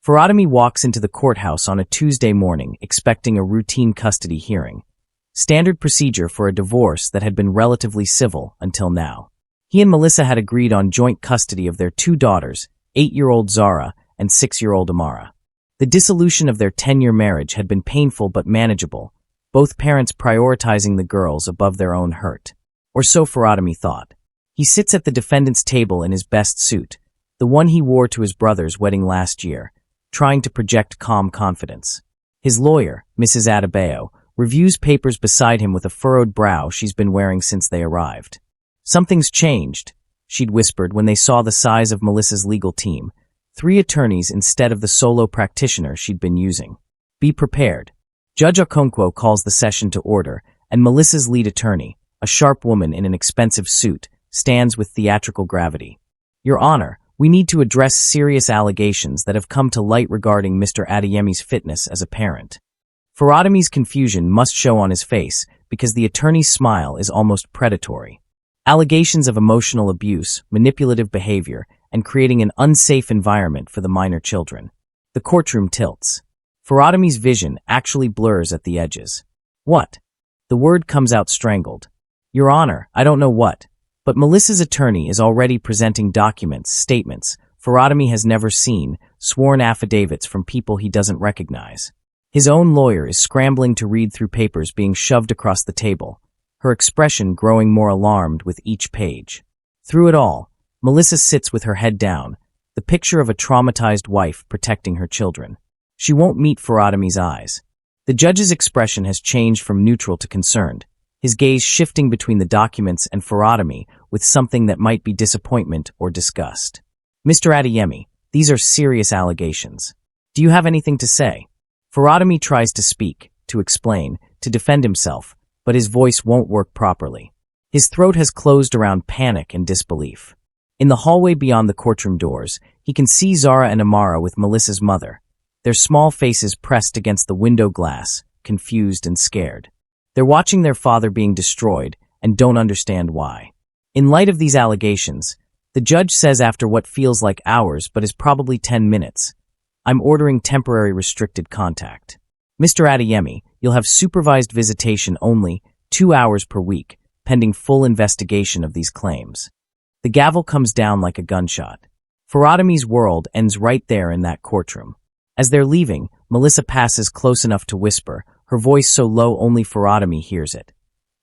Faradami walks into the courthouse on a Tuesday morning expecting a routine custody hearing. Standard procedure for a divorce that had been relatively civil until now. He and Melissa had agreed on joint custody of their 2 daughters, 8-year-old Zara and 6-year-old Amara. The dissolution of their 10-year marriage had been painful but manageable, both parents prioritizing the girls above their own hurt. Or so Faradami thought. He sits at the defendant's table in his best suit, the one he wore to his brother's wedding last year, trying to project calm confidence. His lawyer, Mrs. Adebayo, reviews papers beside him with a furrowed brow she's been wearing since they arrived. "Something's changed," she'd whispered when they saw the size of Melissa's legal team, 3 attorneys instead of the solo practitioner she'd been using. "Be prepared." Judge Okonkwo calls the session to order, and Melissa's lead attorney, a sharp woman in an expensive suit, stands with theatrical gravity. "Your Honor, we need to address serious allegations that have come to light regarding Mr. Adeyemi's fitness as a parent." Faradami's confusion must show on his face because the attorney's smile is almost predatory. Allegations of emotional abuse, manipulative behavior, and creating an unsafe environment for the minor children. The courtroom tilts. Faradami's vision actually blurs at the edges. "What?" The word comes out strangled. "Your Honor, I don't know what." But Melissa's attorney is already presenting documents, statements Faradami has never seen, sworn affidavits from people he doesn't recognize. His own lawyer is scrambling to read through papers being shoved across the table, her expression growing more alarmed with each page. Through it all, Melissa sits with her head down, the picture of a traumatized wife protecting her children. She won't meet Faradami's eyes. The judge's expression has changed from neutral to concerned, his gaze shifting between the documents and Faradami with something that might be disappointment or disgust. "Mr. Adeyemi, these are serious allegations. Do you have anything to say?" Faradami tries to speak, to explain, to defend himself, but his voice won't work properly. His throat has closed around panic and disbelief. In the hallway beyond the courtroom doors, he can see Zara and Amara with Melissa's mother, their small faces pressed against the window glass, confused and scared. They're watching their father being destroyed and don't understand why. In light of these allegations, the judge says after what feels like hours but is probably 10 minutes, "I'm ordering temporary restricted contact. Mr. Adeyemi, you'll have supervised visitation only 2 hours per week, pending full investigation of these claims." The gavel comes down like a gunshot. Faradami's world ends right there in that courtroom. As they're leaving, Melissa passes close enough to whisper, her voice so low only Faradami hears it.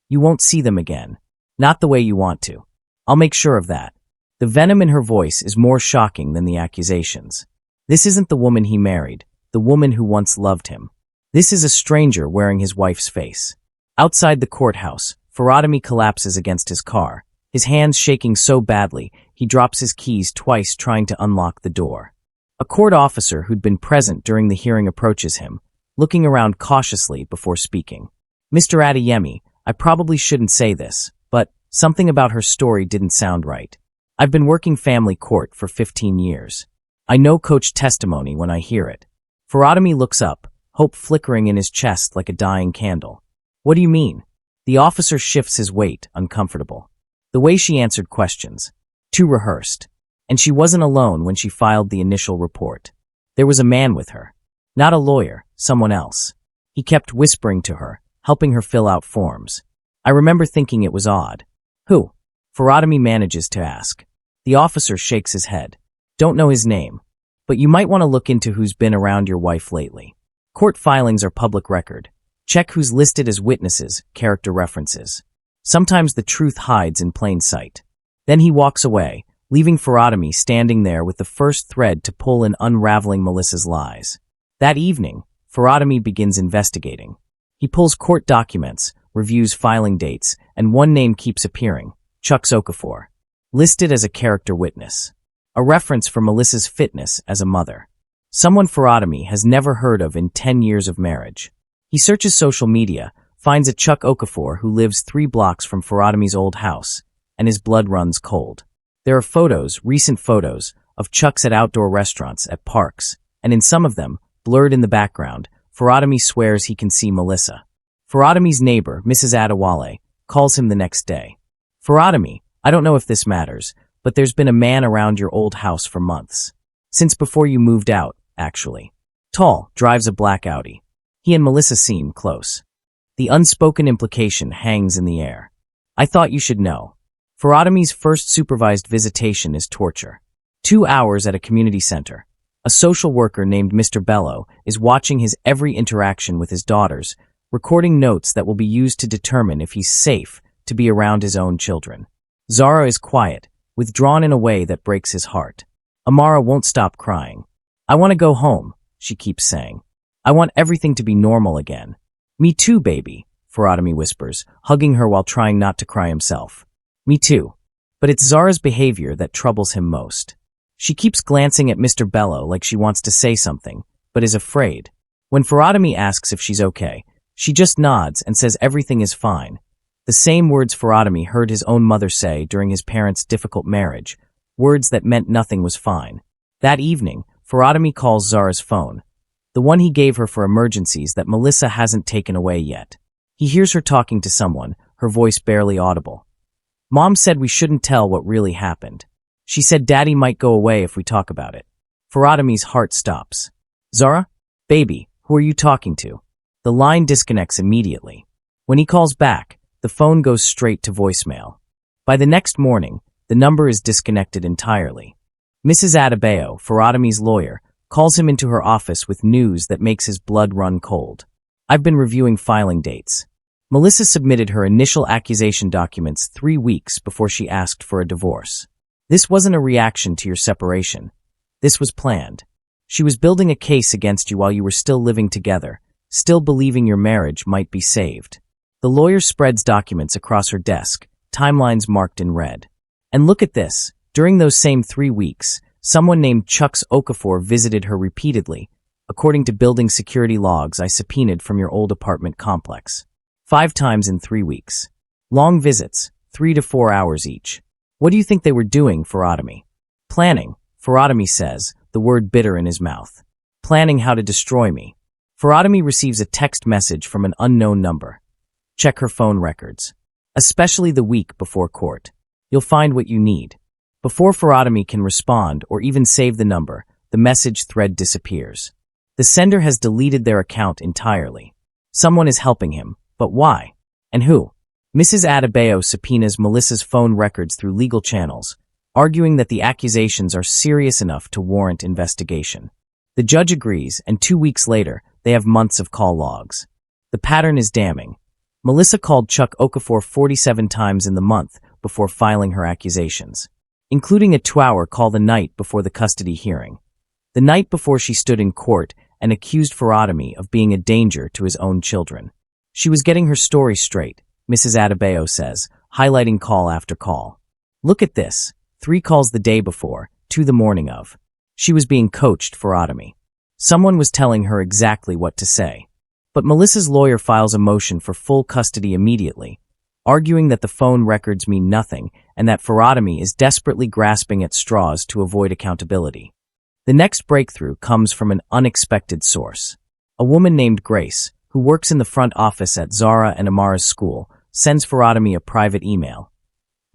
"You won't see them again. Not the way you want to. I'll make sure of that." The venom in her voice is more shocking than the accusations. This isn't the woman he married, the woman who once loved him. This is a stranger wearing his wife's face. Outside the courthouse, Faradami collapses against his car, his hands shaking so badly he drops his keys twice trying to unlock the door. A court officer who'd been present during the hearing approaches him, looking around cautiously before speaking. "Mr. Adeyemi, I probably shouldn't say this, but something about her story didn't sound right. I've been working family court for 15 years. I know coach testimony when I hear it." Faradami looks up, hope flickering in his chest like a dying candle. "What do you mean?" The officer shifts his weight, uncomfortable. The way she answered questions. Too rehearsed. And she wasn't alone when she filed the initial report. There was a man with her. Not a lawyer, someone else. He kept whispering to her, helping her fill out forms. I remember thinking it was odd. "Who?" Faradami manages to ask. The officer shakes his head. "Don't know his name. But you might want to look into who's been around your wife lately. Court filings are public record. Check who's listed as witnesses, character references. Sometimes the truth hides in plain sight." Then he walks away, leaving Faradami standing there with the first thread to pull in unraveling Melissa's lies. That evening, Faradami begins investigating. He pulls court documents, reviews filing dates, and one name keeps appearing, Chuck Okafor, listed as a character witness. A reference for Melissa's fitness as a mother. Someone Faradami has never heard of in 10 years of marriage. He searches social media, finds a Chuck Okafor who lives 3 blocks from Faradami's old house, and his blood runs cold. There are photos, recent photos, of Chucks at outdoor restaurants, at parks, and in some of them, blurred in the background, Faradami swears he can see Melissa. Faradami's neighbor, Mrs. Adewale, calls him the next day. "Faradami, I don't know if this matters, but there's been a man around your old house for months. Since before you moved out, actually. Tall, drives a black Audi. He and Melissa seem close. The unspoken implication hangs in the air. I thought you should know. Faradami's first supervised visitation is torture. 2 hours at a community center. A social worker named Mr. Bello is watching his every interaction with his daughters, recording notes that will be used to determine if he's safe to be around his own children. Zara is quiet, withdrawn in a way that breaks his heart. Amara won't stop crying. I want to go home, she keeps saying. I want everything to be normal again. Me too, baby, Faradami whispers, hugging her while trying not to cry himself. Me too. But it's Zara's behavior that troubles him most. She keeps glancing at Mr. Bello like she wants to say something, but is afraid. When Faradami asks if she's okay, she just nods and says everything is fine. The same words Faradami heard his own mother say during his parents' difficult marriage, words that meant nothing was fine. That evening, Faradami calls Zara's phone, the one he gave her for emergencies that Melissa hasn't taken away yet. He hears her talking to someone, her voice barely audible. Mom said we shouldn't tell what really happened. She said Daddy might go away if we talk about it. Faradami's heart stops. Zara? Baby, who are you talking to? The line disconnects immediately. When he calls back, the phone goes straight to voicemail. By the next morning, the number is disconnected entirely. Mrs. Adebayo, Faradami's lawyer, calls him into her office with news that makes his blood run cold. I've been reviewing filing dates. Melissa submitted her initial accusation documents 3 weeks before she asked for a divorce. This wasn't a reaction to your separation. This was planned. She was building a case against you while you were still living together, still believing your marriage might be saved. The lawyer spreads documents across her desk, timelines marked in red. And look at this. During those same 3 weeks, someone named Chucks Okafor visited her repeatedly, according to building security logs I subpoenaed from your old apartment complex. 5 times in 3 weeks. Long visits, 3 to 4 hours each. What do you think they were doing, Faradami? Planning, Faradami says, the word bitter in his mouth. Planning how to destroy me. Faradami receives a text message from an unknown number. Check her phone records. Especially the week before court. You'll find what you need. Before Faradami can respond or even save the number, the message thread disappears. The sender has deleted their account entirely. Someone is helping him, but why? And who? Mrs. Adebayo subpoenas Melissa's phone records through legal channels, arguing that the accusations are serious enough to warrant investigation. The judge agrees, and 2 weeks later, they have months of call logs. The pattern is damning. Melissa called Chuck Okafor 47 times in the month before filing her accusations, including a 2-hour call the night before the custody hearing. The night before she stood in court and accused Faradami of being a danger to his own children. She was getting her story straight, Mrs. Adebayo says, highlighting call after call. Look at this. 3 calls the day before, 2 the morning of. She was being coached, Faradami. Someone was telling her exactly what to say. But Melissa's lawyer files a motion for full custody immediately, arguing that the phone records mean nothing and that Faradami is desperately grasping at straws to avoid accountability. The next breakthrough comes from an unexpected source. A woman named Grace, who works in the front office at Zara and Amara's school, sends Faradami a private email.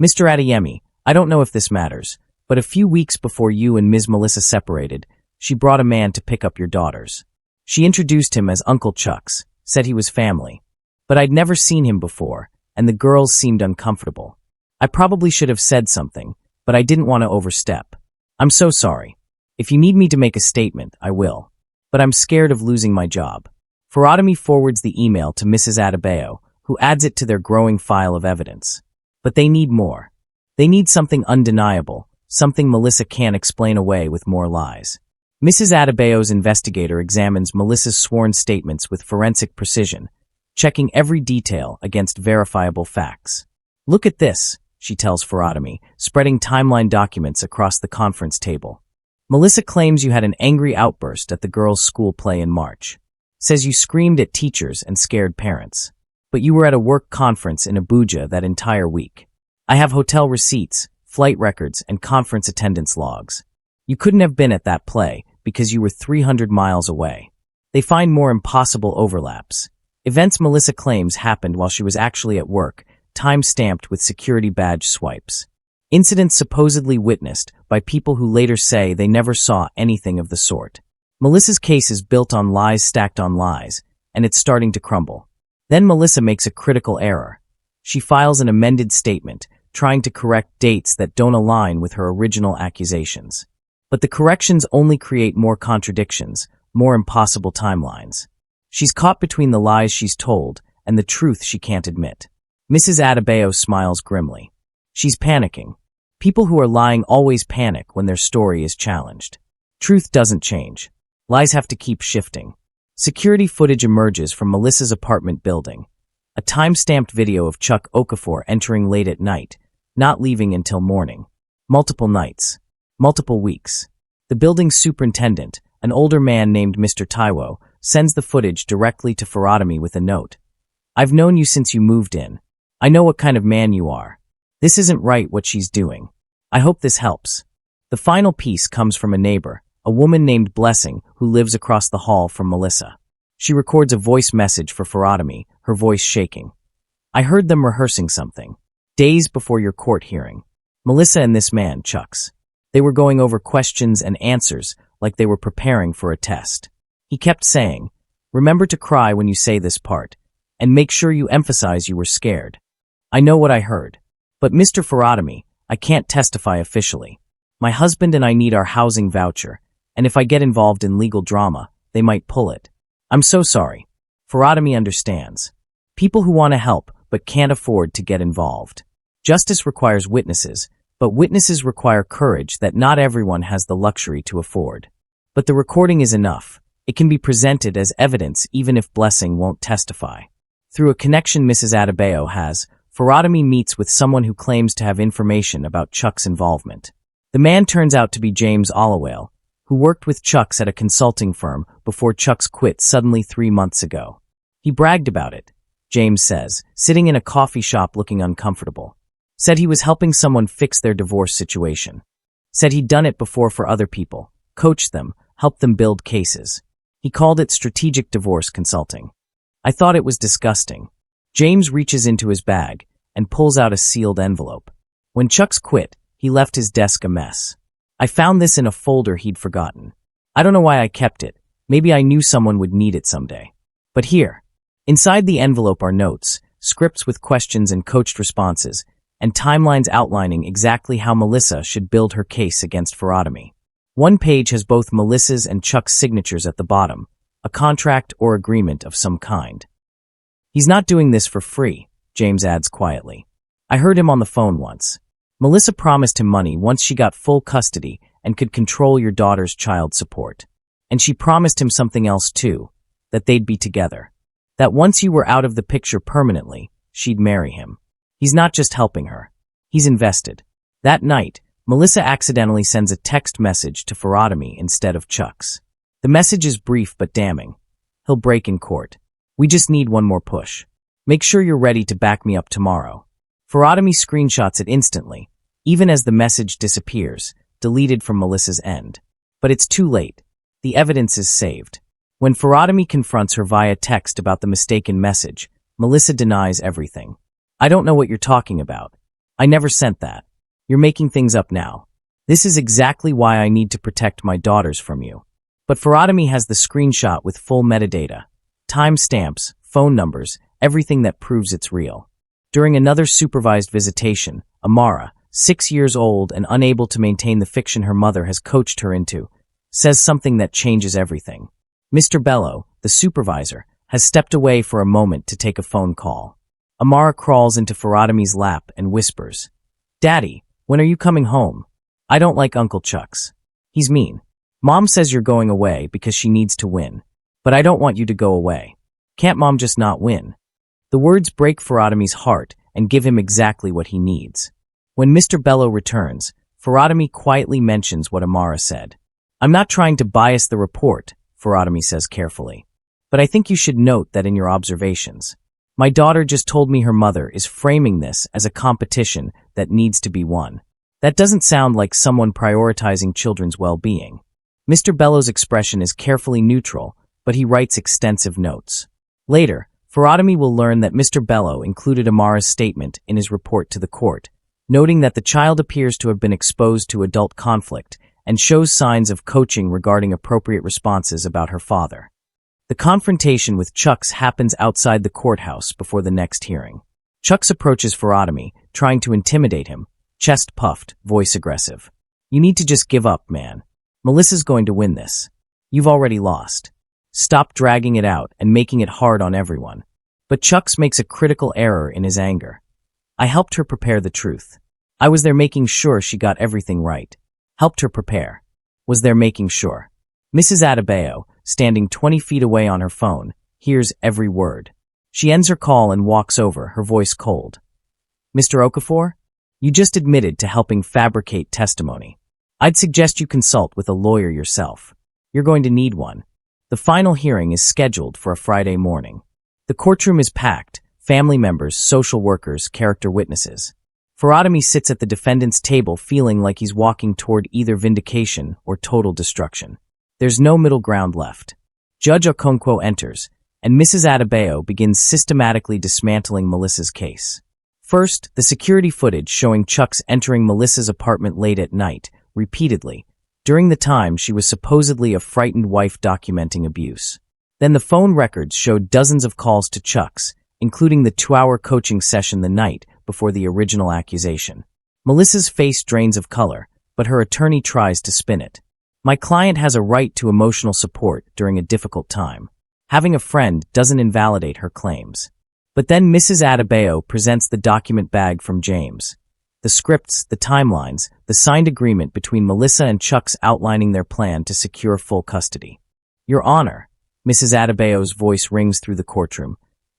Mr. Adeyemi, I don't know if this matters, but a few weeks before you and Ms. Melissa separated, she brought a man to pick up your daughters. She introduced him as Uncle Chucks, said he was family. But I'd never seen him before, and the girls seemed uncomfortable. I probably should have said something, but I didn't want to overstep. I'm so sorry. If you need me to make a statement, I will. But I'm scared of losing my job. Faradami forwards the email to Mrs. Adebayo, who adds it to their growing file of evidence. But they need more. They need something undeniable, something Melissa can't explain away with more lies. Mrs. Adebayo's investigator examines Melissa's sworn statements with forensic precision, checking every detail against verifiable facts. Look at this, she tells Faradami, spreading timeline documents across the conference table. Melissa claims you had an angry outburst at the girls' school play in March. Says you screamed at teachers and scared parents. But you were at a work conference in Abuja that entire week. I have hotel receipts, flight records, and conference attendance logs. You couldn't have been at that play because you were 300 miles away. They find more impossible overlaps. Events Melissa claims happened while she was actually at work, time-stamped with security badge swipes. Incidents supposedly witnessed by people who later say they never saw anything of the sort. Melissa's case is built on lies stacked on lies, and it's starting to crumble. Then Melissa makes a critical error. She files an amended statement, trying to correct dates that don't align with her original accusations. But the corrections only create more contradictions, more impossible timelines. She's caught between the lies she's told and the truth she can't admit. Mrs. Adebayo smiles grimly. She's panicking. People who are lying always panic when their story is challenged. Truth doesn't change. Lies have to keep shifting. Security footage emerges from Melissa's apartment building. A time-stamped video of Chuck Okafor entering late at night, not leaving until morning. Multiple nights. Multiple weeks. The building's superintendent, an older man named Mr. Taiwo, sends the footage directly to Faradami with a note. I've known you since you moved in. I know what kind of man you are. This isn't right what she's doing. I hope this helps. The final piece comes from a neighbor, a woman named Blessing, who lives across the hall from Melissa. She records a voice message for Faradami, her voice shaking. I heard them rehearsing something. Days before your court hearing. Melissa and this man, Chucks. They were going over questions and answers like they were preparing for a test. He kept saying, remember to cry when you say this part, and make sure you emphasize you were scared. I know what I heard. But Mr. Faradami, I can't testify officially. My husband and I need our housing voucher, and if I get involved in legal drama, they might pull it. I'm so sorry. Faradami understands. People who want to help but can't afford to get involved. Justice requires witnesses, but witnesses require courage that not everyone has the luxury to afford. But the recording is enough. It can be presented as evidence even if Blessing won't testify. Through a connection Mrs. Adebayo has, Faradami meets with someone who claims to have information about Chuck's involvement. The man turns out to be James Allowale, who worked with Chuck's at a consulting firm before Chuck's quit suddenly 3 months ago. He bragged about it, James says, sitting in a coffee shop looking uncomfortable. Said he was helping someone fix their divorce situation. Said he'd done it before for other people, coached them, helped them build cases. He called it strategic divorce consulting. I thought it was disgusting. James reaches into his bag and pulls out a sealed envelope. When Chuck's quit, he left his desk a mess. I found this in a folder he'd forgotten. I don't know why I kept it. Maybe I knew someone would need it someday. But here, inside the envelope are notes, scripts with questions and coached responses, and timelines outlining exactly how Melissa should build her case against Faradami. One page has both Melissa's and Chuck's signatures at the bottom, a contract or agreement of some kind. He's not doing this for free, James adds quietly. I heard him on the phone once. Melissa promised him money once she got full custody and could control your daughter's child support. And she promised him something else too, that they'd be together. That once you were out of the picture permanently, she'd marry him. He's not just helping her. He's invested. That night, Melissa accidentally sends a text message to Faradami instead of Chuck's. The message is brief but damning. He'll break in court. We just need one more push. Make sure you're ready to back me up tomorrow. Faradami screenshots it instantly, even as the message disappears, deleted from Melissa's end. But it's too late. The evidence is saved. When Faradami confronts her via text about the mistaken message, Melissa denies everything. I don't know what you're talking about. I never sent that. You're making things up now. This is exactly why I need to protect my daughters from you. But Faradami has the screenshot with full metadata. Timestamps, phone numbers, everything that proves it's real. During another supervised visitation, Amara, 6 years old and unable to maintain the fiction her mother has coached her into, says something that changes everything. Mr. Bello, the supervisor, has stepped away for a moment to take a phone call. Amara crawls into Faradami's lap and whispers, Daddy, when are you coming home? I don't like Uncle Chuck's. He's mean. Mom says you're going away because she needs to win. But I don't want you to go away. Can't Mom just not win? The words break Faradami's heart and give him exactly what he needs. When Mr. Bello returns, Faradami quietly mentions what Amara said. I'm not trying to bias the report, Faradami says carefully. But I think you should note that in your observations. My daughter just told me her mother is framing this as a competition that needs to be won. That doesn't sound like someone prioritizing children's well-being. Mr. Bello's expression is carefully neutral, but he writes extensive notes. Later, Faradami will learn that Mr. Bello included Amara's statement in his report to the court, noting that the child appears to have been exposed to adult conflict and shows signs of coaching regarding appropriate responses about her father. The confrontation with Chucks happens outside the courthouse before the next hearing. Chucks approaches Faradami, trying to intimidate him, chest puffed, voice aggressive. "You need to just give up, man. Melissa's going to win this. You've already lost. Stop dragging it out and making it hard on everyone." But Chucks makes a critical error in his anger. "I helped her prepare the truth. I was there making sure she got everything right. Helped her prepare. Was there making sure." Mrs. Adebayo, standing 20 feet away on her phone, hears every word. She ends her call and walks over, her voice cold. "Mr. Okafor, you just admitted to helping fabricate testimony. I'd suggest you consult with a lawyer yourself. You're going to need one. The final hearing is scheduled for a Friday morning." The courtroom is packed, family members, social workers, character witnesses. Faradami sits at the defendant's table feeling like he's walking toward either vindication or total destruction. There's no middle ground left. Judge Okonkwo enters, and Mrs. Adebayo begins systematically dismantling Melissa's case. First, the security footage showing Chucks entering Melissa's apartment late at night, repeatedly, during the time she was supposedly a frightened wife documenting abuse. Then the phone records showed dozens of calls to Chucks, including the 2-hour coaching session the night before the original accusation. Melissa's face drains of color, but her attorney tries to spin it. "My client has a right to emotional support during a difficult time. Having a friend doesn't invalidate her claims." But then Mrs. Adebayo presents the document bag from James. The scripts, the timelines, the signed agreement between Melissa and Chucks outlining their plan to secure full custody. "Your Honor," Mrs. Adebayo's voice rings through the courtroom,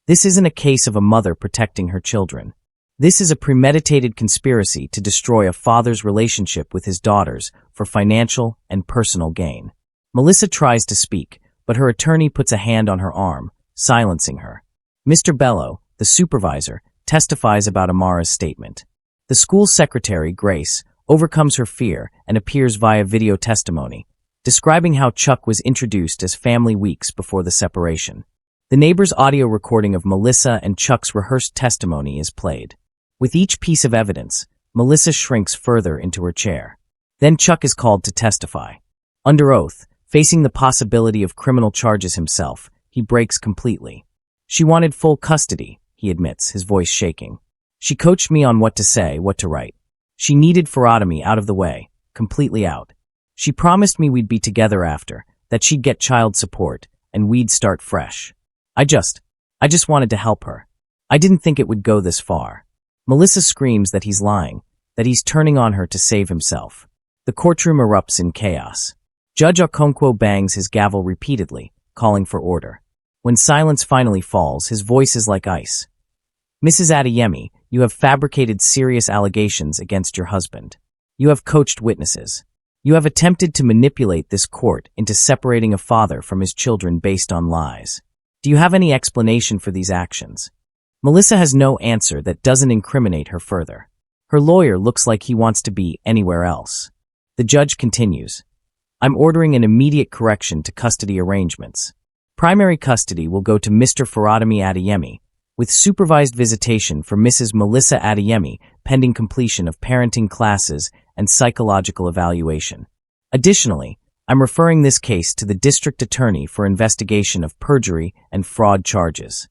"this isn't a case of a mother protecting her children. This is a premeditated conspiracy to destroy a father's relationship with his daughters for financial and personal gain." Melissa tries to speak, but her attorney puts a hand on her arm, silencing her. Mr. Bello, the supervisor, testifies about Amara's statement. The school secretary, Grace, overcomes her fear and appears via video testimony, describing how Chuck was introduced as family weeks before the separation. The neighbor's audio recording of Melissa and Chuck's rehearsed testimony is played. With each piece of evidence, Melissa shrinks further into her chair. Then Chuck is called to testify. Under oath, facing the possibility of criminal charges himself, he breaks completely. "She wanted full custody," he admits, his voice shaking. "She coached me on what to say, what to write. She needed Faradami out of the way, completely out. She promised me we'd be together after, that she'd get child support, and we'd start fresh. I just wanted to help her. I didn't think it would go this far." Melissa screams that he's lying, that he's turning on her to save himself. The courtroom erupts in chaos. Judge Okonkwo bangs his gavel repeatedly, calling for order. When silence finally falls, his voice is like ice. "Mrs. Adeyemi, you have fabricated serious allegations against your husband. You have coached witnesses. You have attempted to manipulate this court into separating a father from his children based on lies. Do you have any explanation for these actions?" Melissa has no answer that doesn't incriminate her further. Her lawyer looks like he wants to be anywhere else. The judge continues, "I'm ordering an immediate correction to custody arrangements. Primary custody will go to Mr. Faradami Adeyemi, with supervised visitation for Mrs. Melissa Adeyemi pending completion of parenting classes and psychological evaluation. Additionally, I'm referring this case to the district attorney for investigation of perjury and fraud charges."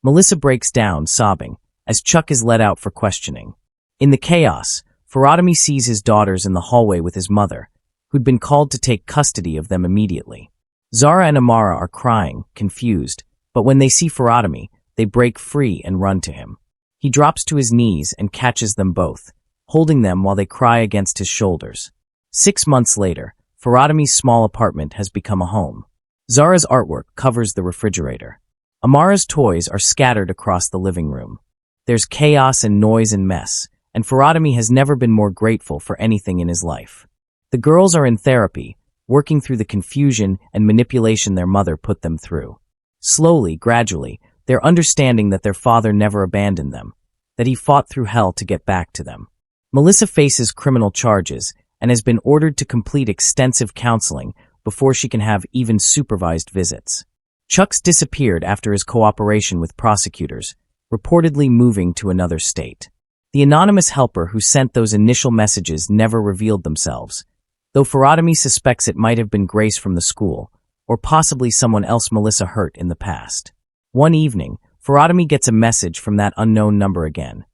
Melissa breaks down, sobbing, as Chuck is led out for questioning. In the chaos, Faradami sees his daughters in the hallway with his mother, who'd been called to take custody of them immediately. Zara and Amara are crying, confused, but when they see Faradami, they break free and run to him. He drops to his knees and catches them both, holding them while they cry against his shoulders. 6 months later, Faradami's small apartment has become a home. Zara's artwork covers the refrigerator. Amara's toys are scattered across the living room. There's chaos and noise and mess, and Faradami has never been more grateful for anything in his life. The girls are in therapy, working through the confusion and manipulation their mother put them through. Slowly, gradually, they're understanding that their father never abandoned them, that he fought through hell to get back to them. Melissa faces criminal charges and has been ordered to complete extensive counseling before she can have even supervised visits. Chuck's disappeared after his cooperation with prosecutors, reportedly moving to another state. The anonymous helper who sent those initial messages never revealed themselves, though Faradami suspects it might have been Grace from the school, or possibly someone else Melissa hurt in the past. One evening, Faradami gets a message from that unknown number again.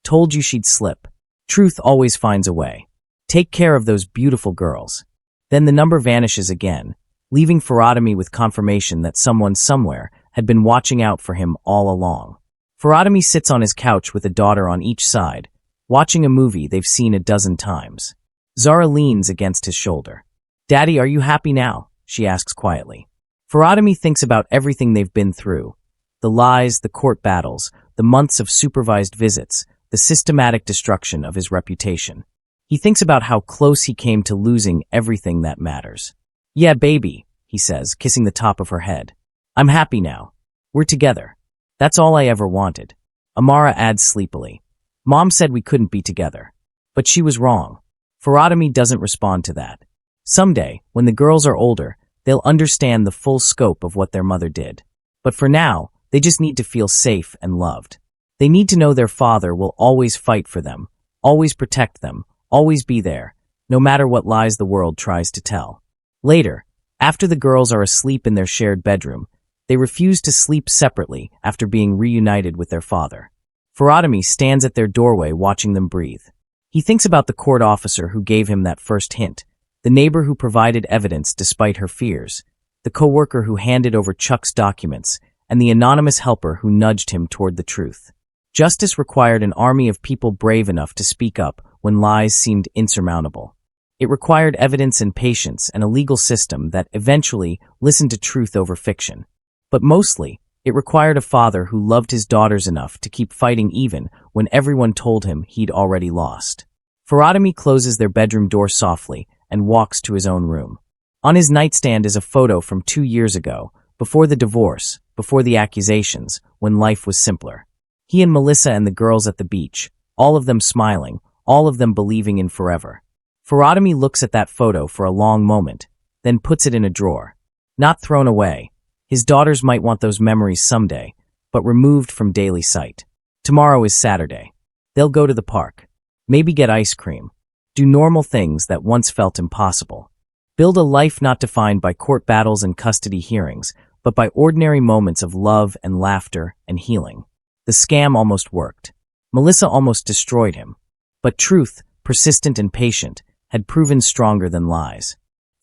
Told you she'd slip. Truth always finds a way. Take care of those beautiful girls. Then the number vanishes again, leaving Faradami with confirmation that someone somewhere had been watching out for him all along. Faradami sits on his couch with a daughter on each side, watching a movie they've seen a dozen times. Zara leans against his shoulder. "Daddy, are you happy now?" she asks quietly. Faradami thinks about everything they've been through. The lies, the court battles, the months of supervised visits, the systematic destruction of his reputation. He thinks about how close he came to losing everything that matters. "Yeah, baby," he says, kissing the top of her head. "I'm happy now. We're together. That's all I ever wanted." Amara adds sleepily. "Mom said we couldn't be together. But she was wrong." Faradami doesn't respond to that. Someday, when the girls are older, they'll understand the full scope of what their mother did. But for now, they just need to feel safe and loved. They need to know their father will always fight for them, always protect them, always be there, no matter what lies the world tries to tell. Later, after the girls are asleep in their shared bedroom, they refuse to sleep separately after being reunited with their father. Faradami stands at their doorway watching them breathe. He thinks about the court officer who gave him that first hint, the neighbor who provided evidence despite her fears, the coworker who handed over Chuck's documents, and the anonymous helper who nudged him toward the truth. Justice required an army of people brave enough to speak up when lies seemed insurmountable. It required evidence and patience and a legal system that eventually listened to truth over fiction. But mostly, it required a father who loved his daughters enough to keep fighting even when everyone told him he'd already lost. Faradami closes their bedroom door softly and walks to his own room. On his nightstand is a photo from 2 years ago, before the divorce, before the accusations, when life was simpler. He and Melissa and the girls at the beach, all of them smiling, all of them believing in forever. Faradami looks at that photo for a long moment, then puts it in a drawer. Not thrown away. His daughters might want those memories someday, but removed from daily sight. Tomorrow is Saturday. They'll go to the park. Maybe get ice cream. Do normal things that once felt impossible. Build a life not defined by court battles and custody hearings, but by ordinary moments of love and laughter and healing. The scam almost worked. Melissa almost destroyed him. But truth, persistent and patient, had proven stronger than lies.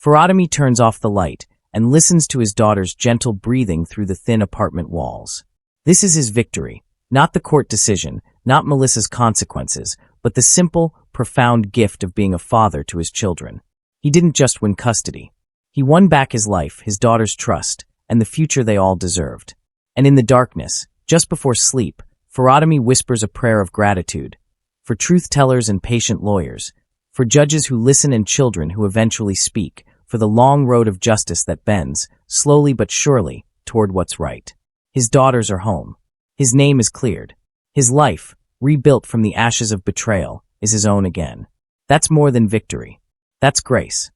Faradami turns off the light and listens to his daughter's gentle breathing through the thin apartment walls. This is his victory, not the court decision, not Melissa's consequences, but the simple, profound gift of being a father to his children. He didn't just win custody. He won back his life, his daughter's trust, and the future they all deserved. And in the darkness, just before sleep, Faradami whispers a prayer of gratitude for truth-tellers and patient lawyers, for judges who listen and children who eventually speak, for the long road of justice that bends, slowly but surely, toward what's right. His daughters are home. His name is cleared. His life, rebuilt from the ashes of betrayal, is his own again. That's more than victory. That's grace.